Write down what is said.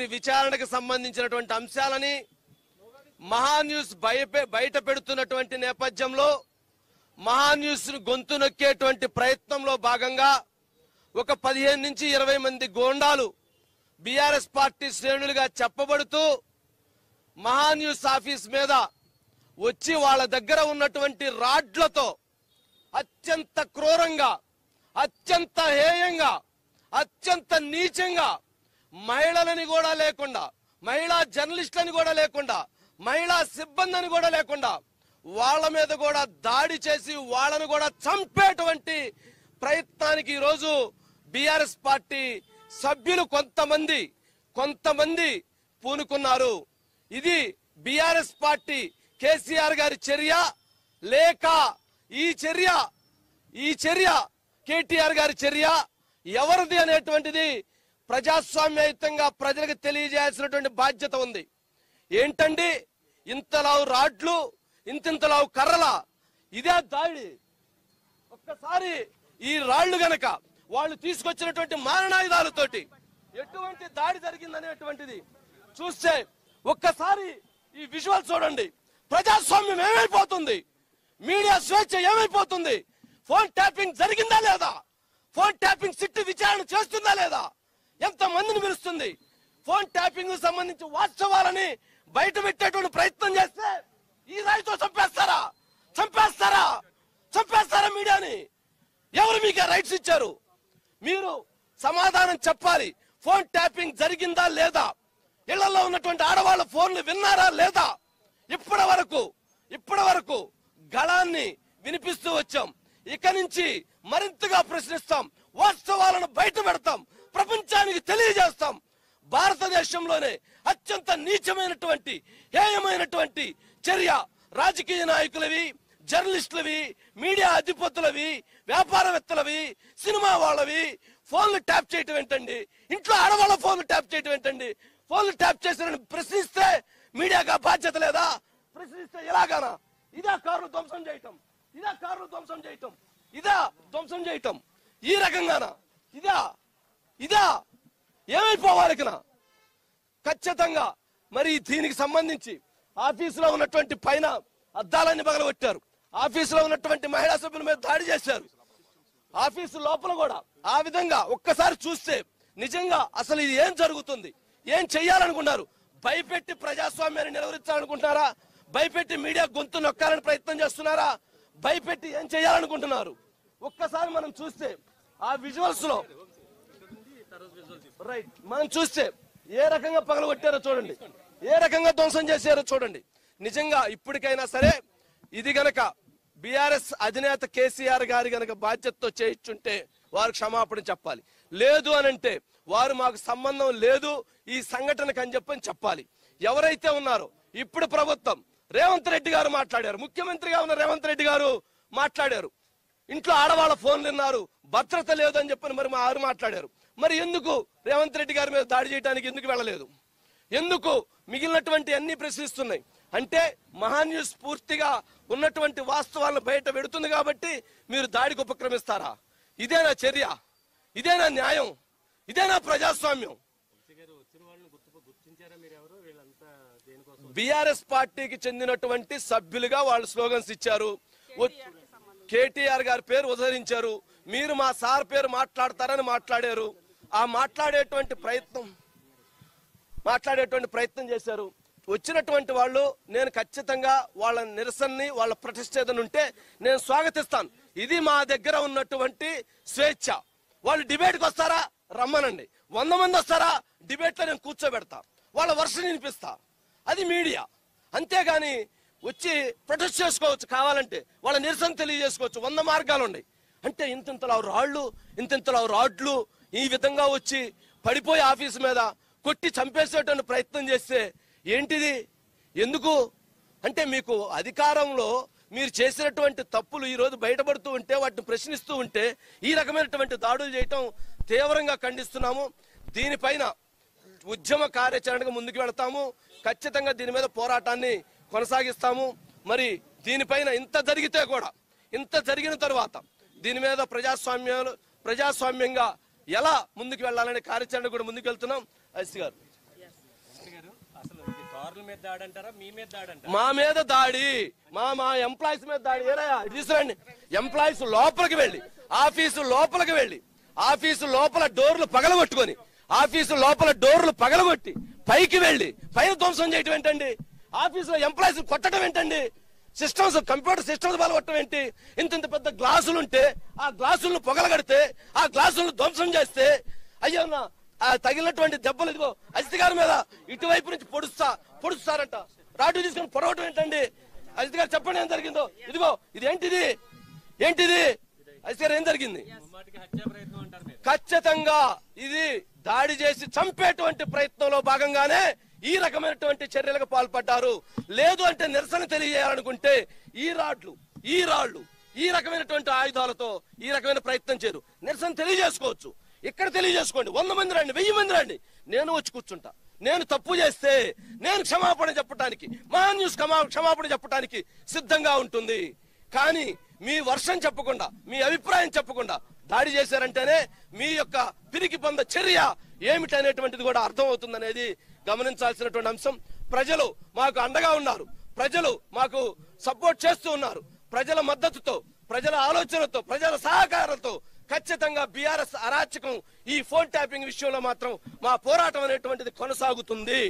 జరిగినటువంటి విచారణకు సంబంధించినటువంటి అంశాలని మహాన్యూస్ బయట పెడుతున్నటువంటి నేపథ్యంలో మహాన్యూస్ ను గొంతు నొక్కేటువంటి ప్రయత్నంలో భాగంగా ఒక 15 నుంచి 20 మంది గోండాలు బీఆర్ఎస్ పార్టీ శ్రేణులుగా చెప్పబడుతూ మహాన్యూస్ ఆఫీస్ మీద వచ్చి వాళ్ళ దగ్గర ఉన్నటువంటి రాడ్లతో అత్యంత క్రూరంగా, అత్యంత హేయంగా, అత్యంత నీచంగా మహిళలని కూడా లేకుండా, మహిళా జర్నలిస్టులని కూడా లేకుండా, మహిళా సిబ్బందిని కూడా లేకుండా వాళ్ళ మీద కూడా దాడి చేసి వాళ్ళను కూడా చంపేటువంటి ప్రయత్నానికి ఈరోజు బీఆర్ఎస్ పార్టీ సభ్యులు కొంతమంది పూనుకున్నారు. ఇది బీఆర్ఎస్ పార్టీ కేసీఆర్ గారి చర్య లేక ఈ చర్య కేటీఆర్ గారి చర్య ఎవరిది అనేటువంటిది ప్రజాస్వామ్యయుతంగా ప్రజలకు తెలియజేయాల్సినటువంటి బాధ్యత ఉంది. ఏంటండి ఇంతలావు రాడ్లు, ఇంతలావు కర్రల, ఇదే దాడి? ఒక్కసారి ఈ రాళ్లు గనక వాళ్ళు తీసుకొచ్చినటువంటి మారణాయుధాలతోటి ఎటువంటి దాడి జరిగిందనేటువంటిది చూస్తే ఒక్కసారి ఈ విజువల్ చూడండి. ప్రజాస్వామ్యం ఏమైపోతుంది, మీడియా స్వేచ్ఛ ఏమైపోతుంది, ఫోన్ ట్యాపింగ్ జరిగిందా లేదా, ఫోన్ ట్యాపింగ్ సిట్టు విచారణ చేస్తుందా లేదా, ఎంత మందిని పిలుస్తుంది, ఫోన్ ట్యాపింగ్ సంబంధించి వాస్తవాలని బయట పెట్టేటువంటి ప్రయత్నం చేస్తే ఈ రాయితో చంపేస్తారా మీడియాని? ఎవరు మీకు రైట్స్ ఇచ్చారు? మీరు సమాధానం చెప్పాలి. ఫోన్ ట్యాపింగ్ జరిగిందా లేదా, ఇళ్లలో ఉన్నటువంటి ఆడవాళ్ళ ఫోన్లు విన్నారా లేదా? ఇప్పటి వరకు గళాన్ని వినిపిస్తూ వచ్చాం. ఇక నుంచి మరింతగా ప్రశ్నిస్తాం, వాస్తవాలను బయట పెడతాం, ప్రపంచానికి తెలియజేస్తాం. భారతదేశంలోనే అత్యంత నీచమైనటువంటి, హేయమైనటువంటి చర్య రాజకీయ నాయకులవి, జర్నలిస్టులవి, మీడియా అధిపతులవి, వ్యాపారవేత్తలవి, సినిమా వాళ్ళవి ఫోన్లు ట్యాప్ చేయటం ఏంటండి? ఇంట్లో ఆడవాళ్ళ ఫోన్లు ట్యాప్ చేయటం ఏంటండి? ఫోన్లు ట్యాప్ చేసిన ప్రశ్నిస్తే మీడియాగా బాధ్యత లేదా? ప్రశ్నిస్తే ఎలాగానా? ఇదే కార్లు ధ్వంసం చేయటం, ఈ రకంగానా? ఇదా ఏమైపోవాలి? ఖచ్చితంగా మరి దీనికి సంబంధించి ఆఫీసులో ఉన్నటువంటి పైన అద్దాలన్నీ పగలగొట్టారు, ఆఫీసులో ఉన్నటువంటి మహిళా సభ్యుల మీద దాడి చేశారు, ఆఫీసు లోపల కూడా ఆ విధంగా. ఒక్కసారి చూస్తే నిజంగా అసలు ఇది ఏం జరుగుతుంది, ఏం చెయ్యాలనుకున్నారు? భయపెట్టి ప్రజాస్వామ్యాన్ని నిలవరించాలనుకుంటున్నారా? భయపెట్టి మీడియా గొంతు నొక్కాలని ప్రయత్నం చేస్తున్నారా? భయపెట్టి ఏం చేయాలనుకుంటున్నారు? ఒక్కసారి మనం చూస్తే ఆ విజువల్స్ లో మనం చూస్తే ఏ రకంగా పగలగొట్టారో చూడండి, ఏ రకంగా ధ్వంసం చేశారో చూడండి. నిజంగా ఇప్పటికైనా సరే ఇది గనక బీఆర్ఎస్ అధినేత కేసీఆర్ గారి గనక బాధ్యతతో చేయించుంటే వారు క్షమాపణ చెప్పాలి. లేదు అనంటే వారు మాకు సంబంధం లేదు ఈ సంఘటనకు అని చెప్పాలి. ఎవరైతే ఉన్నారో ఇప్పుడు ప్రభుత్వం రేవంత్ రెడ్డి గారు మాట్లాడారు, ముఖ్యమంత్రిగా ఉన్న రేవంత్ రెడ్డి గారు మాట్లాడారు, ఇంట్లో ఆడవాళ్ళ ఫోన్లు విన్నారు, భద్రత లేదు అని చెప్పని మరి వారు మాట్లాడారు. మరి ఎందుకు రేవంత్ రెడ్డి గారి మీద దాడి చేయడానికి ఎందుకు వెళ్ళలేదు? ఎందుకు మిగిలినటువంటి అన్ని ప్రశ్నిస్తున్నాయి అంటే మహాన్యూస్ పూర్తిగా ఉన్నటువంటి వాస్తవాలను బయట పెడుతుంది కాబట్టి మీరు దాడికి ఉపక్రమిస్తారా? ఇదేనా చర్య? ఇదేనా న్యాయం? ఇదేనా ప్రజాస్వామ్యం? బీఆర్ఎస్ పార్టీకి చెందినటువంటి సభ్యులుగా వాళ్ళు స్లోగన్స్ ఇచ్చారు, కేటీఆర్ గారి పేరు ఉదహరించారు, మీరు మా సార్ పేరు మాట్లాడతారని మాట్లాడారు. ఆ మాట్లాడేటువంటి ప్రయత్నం చేశారు. వచ్చినటువంటి వాళ్ళు నేను ఖచ్చితంగా వాళ్ళ నిరసనని, వాళ్ళ ప్రొటెస్ట్ ఏదైనా ఉంటే నేను స్వాగతిస్తాను. ఇది మా దగ్గర ఉన్నటువంటి స్వేచ్ఛ. వాళ్ళు డిబేట్కి వస్తారా? రమ్మనండి. 100 మంది వస్తారా? డిబేట్లో నేను కూర్చోబెడతా, వాళ్ళ వర్షన్ వినిపిస్తా. అది మీడియా. అంతేగాని వచ్చి ప్రొటెస్ట్ చేసుకోవచ్చు, కావాలంటే వాళ్ళ నిరసన తెలియజేసుకోవచ్చు. 100 మార్గాలు ఉన్నాయి. అంటే ఇంతింతలావు రాడ్లు ఈ విధంగా వచ్చి పడిపోయి ఆఫీసు మీద కొట్టి చంపేసేటువంటి ప్రయత్నం చేస్తే ఏంటిది? ఎందుకు అంటే మీకు అధికారంలో మీరు చేసినటువంటి తప్పులు ఈ రోజు బయటపడుతూ ఉంటే వాటిని ప్రశ్నిస్తూ ఉంటే ఈ రకమైనటువంటి దాడులు చేయటం తీవ్రంగా ఖండిస్తున్నాము. దీనిపైన ఉద్యమ కార్యాచరణకు ముందుకు వెళతాము. ఖచ్చితంగా దీని మీద పోరాటాన్ని కొనసాగిస్తాము. మరి దీనిపైన ఇంత జరిగిన తర్వాత దీని మీద ప్రజాస్వామ్యంగా ఎలా ముందుకు వెళ్ళాలనే కార్యాచరణ కూడా ముందుకు వెళ్తున్నాం. ఐసి గారు మా మీద దాడి, మా ఎంప్లాయీస్ మీద దాడి. తీసుకురండి. ఎంప్లాయీస్ లోపలికి వెళ్ళి, ఆఫీసు లోపల డోర్లు పగలగొట్టుకొని, ఆఫీసు లోపల డోర్లు పగలగొట్టి పైకి వెళ్ళి పైన ధ్వంసం చేయటం ఏంటండి? ఆఫీసులో ఎంప్లాయీస్ కొట్టడం ఏంటండి? సిస్టమ్స్, కంప్యూటర్ సిస్టమ్స్ పగలగొట్టడం ఏంటి? ఇంత పెద్ద గ్లాసులుంటే ఆ గ్లాసులను పొగలగడితే, ఆ గ్లాసులను ధ్వంసం చేస్తే, అయ్యో తగిలినటువంటి దెబ్బలు ఇదిగో అజిత్ గారి మీద ఇటువైపు నుంచి పొడుస్తారంట. రాటు తీసుకొని పొడవటం ఏంటండి? అజిత్ గారు చెప్పండి ఏం జరిగిందో. ఇదిగో ఇది ఏంటిది? అజిత్ గారు ఏం జరిగింది? ఖచ్చితంగా ఇది దాడి చేసి చంపేటువంటి ప్రయత్నంలో భాగంగానే ఈ రకమైనటువంటి చర్యలకు పాల్పడ్డారు. లేదు అంటే నిరసన తెలియజేయాలనుకుంటే ఈ రాళ్లు ఈ రకమైనటువంటి ఆయుధాలతో ఈ రకమైన ప్రయత్నం చేయరు. నిరసన తెలియజేసుకోవచ్చు. ఇక్కడ తెలియజేసుకోండి. 100 మంది రండి, 1000 మంది రండి. నేను వచ్చి కూర్చుంటా. నేను తప్పు చేస్తే నేను క్షమాపణ చెప్పడానికి, మా న్యూస్ క్షమాపణ చెప్పడానికి సిద్ధంగా ఉంటుంది. కానీ మీ వర్షం చెప్పకుండా, మీ అభిప్రాయం చెప్పకుండా దాడి చేశారంటేనే మీ యొక్క పిరికి పొంద చర్య ఏమిటనేటువంటిది కూడా అర్థమవుతుందనేది గమనించాల్సినటువంటి అంశం. ప్రజలు మాకు అండగా ఉన్నారు, ప్రజలు మాకు సపోర్ట్ చేస్తూ ఉన్నారు. ప్రజల మద్దతుతో, ప్రజల ఆలోచనతో, ప్రజల సహకారంతో ఖచ్చితంగా బీఆర్ఎస్ అరాచకం ఈ ఫోన్ ట్యాపింగ్ విషయంలో మాత్రం మా పోరాటం అనేటువంటిది కొనసాగుతుంది.